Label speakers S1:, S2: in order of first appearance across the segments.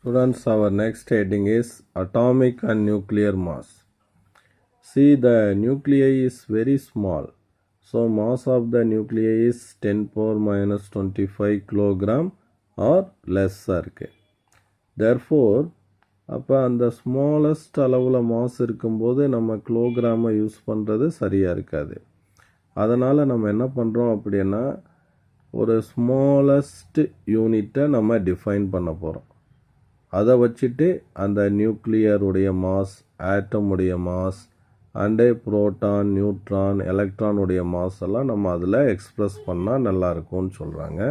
S1: Students, our next heading is atomic and nuclear mass. See, the nuclei is very small. So, mass of the nuclei is 10 power minus 25 kilogram or lesser. Therefore, அப்போ அந்த smallest அளவில் mass இருக்கும்போது நம்ம கிலோகிராமை use பண்ணுறது சரியாக இருக்காது. அதனால் நம்ம என்ன பண்ணுறோம் அப்படின்னா ஒரு ஸ்மாலஸ்ட் யூனிட்டை நம்ம டிஃபைன் பண்ண போகிறோம். அதை வச்சுட்டு அந்த நியூக்ளியருடைய மாஸ், ஆட்டமுடைய மாஸ் அண்டு புரோட்டான், நியூட்ரான், எலக்ட்ரானுடைய மாஸ் எல்லாம் நம்ம அதில் எக்ஸ்ப்ரெஸ் பண்ணால் நல்லாயிருக்கும்னு சொல்கிறாங்க.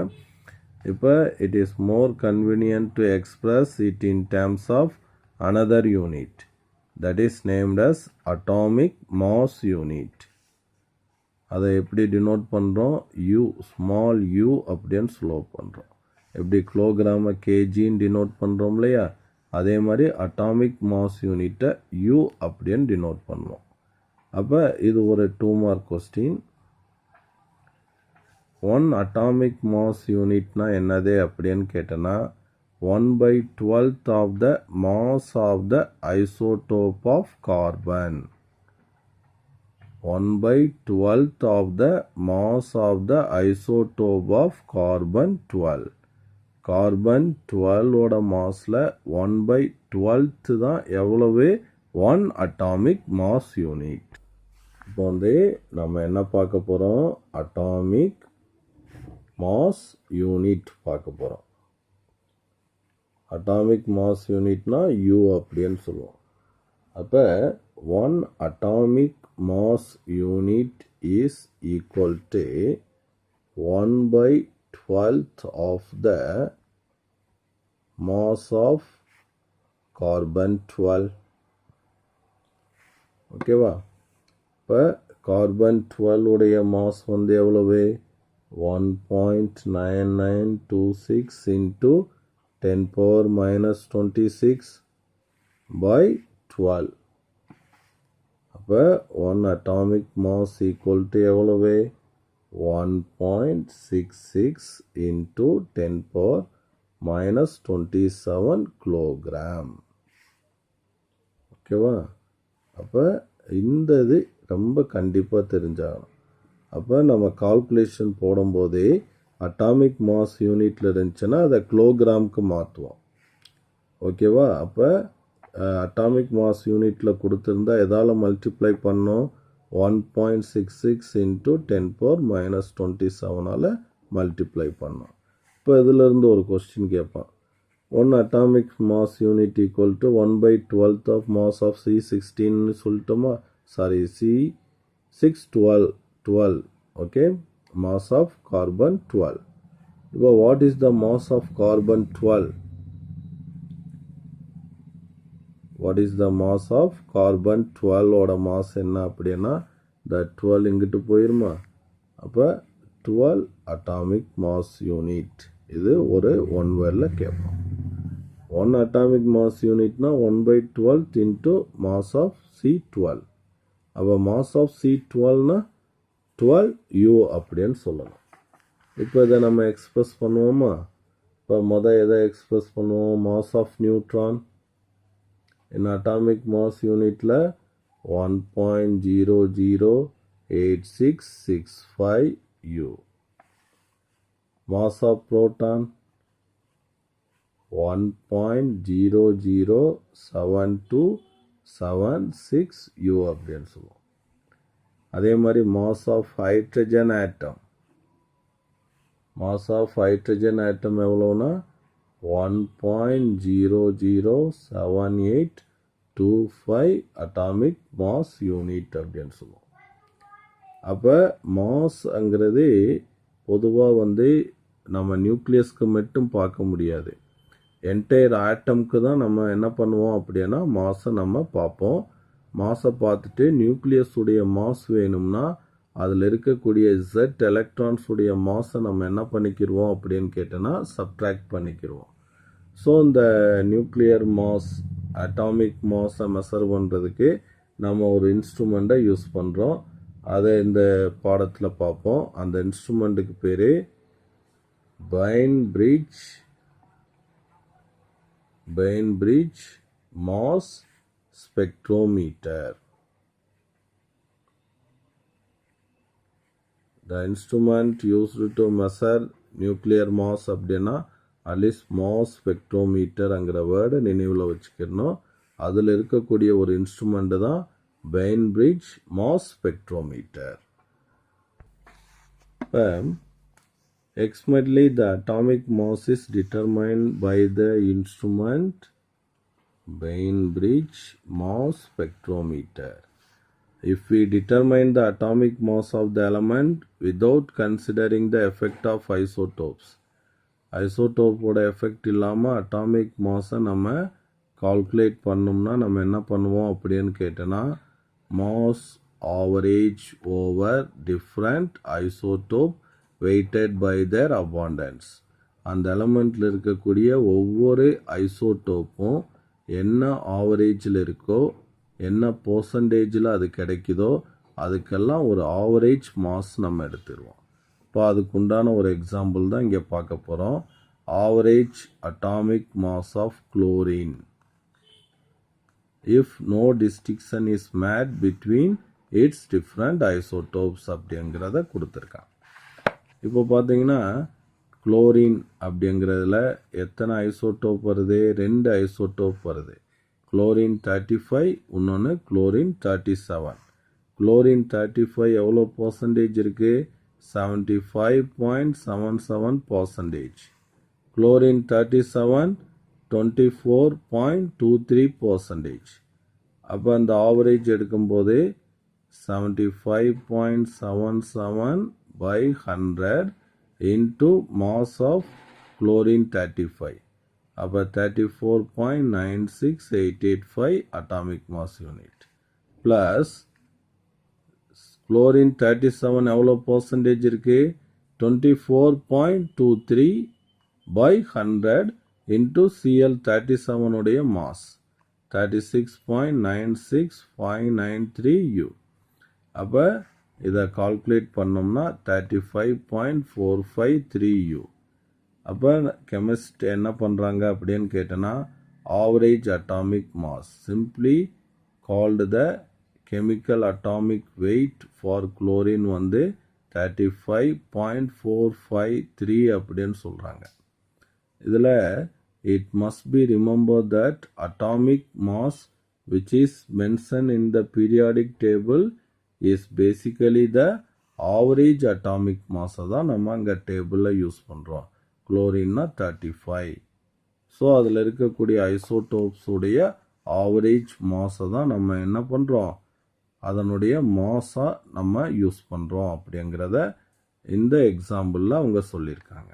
S1: இப்போ it is more convenient to express it in terms of another unit that is named as atomic mass unit. அதை எப்படி டினோட் பண்ணுறோம்? u, ஸ்மால் u அப்படின்னு ஸ்லோ பண்ணுறோம். எப்படி கிலோகிராமை கேஜின்னு டினோட் பண்ணுறோம் இல்லையா, அதே மாதிரி அட்டாமிக் மாஸ் யூனிட்டை u அப்படின்னு டினோட் பண்ணுவோம். அப்போ இது ஒரு 2 மார்க் கொஸ்டின். 1 அட்டாமிக் மாஸ் யூனிட்னா என்னது அப்படின்னு கேட்டேன்னா 1/12th of the mass of the isotope of carbon. 1/12th of the mass of the isotope of carbon 12. Carbon 12 ஓட மாஸில் 1/12th தான் எவ்வளவு? 1 atomic mass unit. இப்போ வந்து நம்ம என்ன பார்க்க போகிறோம்? அட்டாமிக் மாஸ் யூனிட் பார்க்க போகிறோம். அட்டாமிக் மாஸ் யூனிட்னா u அப்படின்னு சொல்லுவோம். அப்போ 1 atomic mass unit is equal to 1/12th of the mass of carbon 12. ஓகேவா? இப்போ கார்பன் 12 உடைய மாஸ் வந்து எவ்வளவு? 1.9926 into 10 power minus 26 by 12. அப்போ 1 atomic mass equal to எவ்வளவு? 1.66 into 10 power minus 27 கிலோகிராம். ஓகேவா? அப்போ இந்த இது ரொம்ப கண்டிப்பாக தெரிஞ்சாகணும். அப்போ நம்ம கால்குலேஷன் போடும்போதே அட்டாமிக் மாஸ் யூனிட்டில் இருந்துச்சுன்னா அதை கிலோகிராமுக்கு மாற்றுவோம். ஓகேவா? அப்போ அட்டாமிக் மாஸ் யூனிட்டில் கொடுத்துருந்தா எதால் மல்டிப்ளை பண்ணோம்? 1.66 into 10 power minus 27 மல்டிப்ளை பண்ணோம். இப்போ இதிலிருந்து ஒரு கொஸ்டின் கேட்பான். 1 atomic mass unit equal to 1/12th of mass of C16 சொல்லிட்டோமா? Sorry, C612. Okay, mass of carbon 12. இப்போ what is the mass of carbon 12? What is the mass of carbon 12 ஓட mass என்ன அப்படின்னா the 12 இங்கிட்டு போயிருமா? அப்போ 12 atomic mass unit. இது ஒரு 1 வேர்டில் கேட்போம். 1 atomic mass unitனா 1/12th into mass of C12. அப்போ mass of C12னா 12u அப்படின்னு சொல்லணும். இப்போ இதை நம்ம எக்ஸ்பிரஸ் பண்ணுவோமா? இப்போ எதை எக்ஸ்பிரஸ் பண்ணுவோம்? Mass of neutron in atomic mass யூனிட்டில் 1.008665u. Mass of proton 1.007276u அப்படின்னு சொல்லுவோம். அதே மாதிரி mass of hydrogen atom, mass of hydrogen atom எவ்வளோனா 1.007825 அட்டாமிக் மாஸ் யூனிட் அப்படின்னு சொல்லுவோம். அப்போ மாஸ்ங்கிறது பொதுவாக வந்து நம்ம நியூக்ளியஸ்க்கு மட்டும் பார்க்க முடியாது, என்டையர் ஆட்டம்க்கு தான் நம்ம என்ன பண்ணுவோம் அப்படின்னா மாஸை நம்ம பார்ப்போம். மாஸை பார்த்துட்டு நியூக்ளியஸ் உடைய மாஸ் வேணும்னா அதில் இருக்கக்கூடிய Z எலக்ட்ரான்ஸ் உடைய மாஸை நம்ம என்ன பண்ணிக்கிடுவோம் அப்படின்னு கேட்டோன்னா சப்ட்ராக்ட் பண்ணிக்கிடுவோம். ஸோ இந்த நியூக்ளியர் மாஸ், அட்டாமிக் மாஸை மெஷர் பண்ணுறதுக்கு நம்ம ஒரு இன்ஸ்ட்ருமெண்ட்டை யூஸ் பண்ணுறோம். அதை இந்த பாடத்தில் பார்ப்போம். அந்த இன்ஸ்ட்ருமெண்ட்டுக்கு பேர் பைன்பிரிட்ஜ் Bainbridge mass spectrometer. The instrument used to measure nuclear mass அப்படின்னா அட்லீஸ்ட் மாஸ் ஸ்பெக்ட்ரோமீட்டர்ங்கிற வேர்டை நினைவில் வச்சுக்கணும். அதில் இருக்கக்கூடிய ஒரு இன்ஸ்ட்ருமெண்ட் தான் பெயின்பிரிட்ஜ் மாஸ் ஸ்பெக்ட்ரோமீட்டர். இப்போ experimentally the atomic mass is determined by the instrument Bainbridge mass spectrometer. If we determine the atomic mass of the element without considering the effect of isotopes, ஐசோடோப்போட effect இல்லாமல் atomic மாஸை நம்ம calculate பண்ணோம்னா நம்ம என்ன பண்ணுவோம் அப்படின்னு கேட்டோன்னா mass average over different isotope weighted by their abundance. அந்த எலமெண்ட்டில் இருக்கக்கூடிய ஒவ்வொரு ஐசோடோப்பும் என்ன ஆவரேஜில் இருக்கோ என்ன பர்சன்டேஜில் அது கிடைக்குதோ அதுக்கெல்லாம் ஒரு ஆவரேஜ் மாஸ் நம்ம எடுத்துருவோம். இப்போ அதுக்கு உண்டான ஒரு எக்ஸாம்பிள் தான் இங்கே பார்க்க போகிறோம். Average atomic mass of chlorine if no distinction is made between its different isotopes அப்படிங்கிறத கொடுத்துருக்கான். இப்போ பார்த்தீங்கன்னா குளோரின் அப்படிங்கிறதுல எத்தனை ஐசோடோப் வருது? 2 ஐசோடோப் வருது. குளோரின் 35, இன்னொன்று குளோரின் 37. குளோரின் 35 எவ்வளோ பர்சன்டேஜ் இருக்குது? 75.77%. Chlorine 37 24.23%. அப்போ அந்த ஆவரேஜ் எடுக்கும்போது 75.77 by 100 into mass of chlorine 35. அப்போ 34.96885 atomic mass unit plus chlorine 37 எவ்வளோ பர்சன்டேஜ் இருக்குது? 24.23 by 100 into Cl 37 உடைய மாஸ் 36.96593 U. அப்போ இதை கால்குலேட் பண்ணோம்னா 35.453 U. அப்போ கெமிஸ்ட் என்ன பண்ணுறாங்க அப்படின்னு கேட்டோன்னா average atomic mass simply called the chemical atomic weight for chlorine வந்து 35.453 அப்படின்னு சொல்கிறாங்க. இதில் it must be remembered that atomic mass which is mentioned in the periodic table is basically the average atomic mass தான் நம்ம அங்கே டேபிளில் use பண்ணுறோம். குளோரின்னா 35. So அதில் இருக்கக்கூடிய ஐசோடோப்ஸ் உடைய ஆவரேஜ் மாஸை தான் நம்ம என்ன பண்ணுறோம்? அதனுடைய மாஸாக நம்ம யூஸ் பண்ணுறோம் அப்படிங்கிறத இந்த எக்ஸாம்பிளில் அவங்க சொல்லியிருக்காங்க.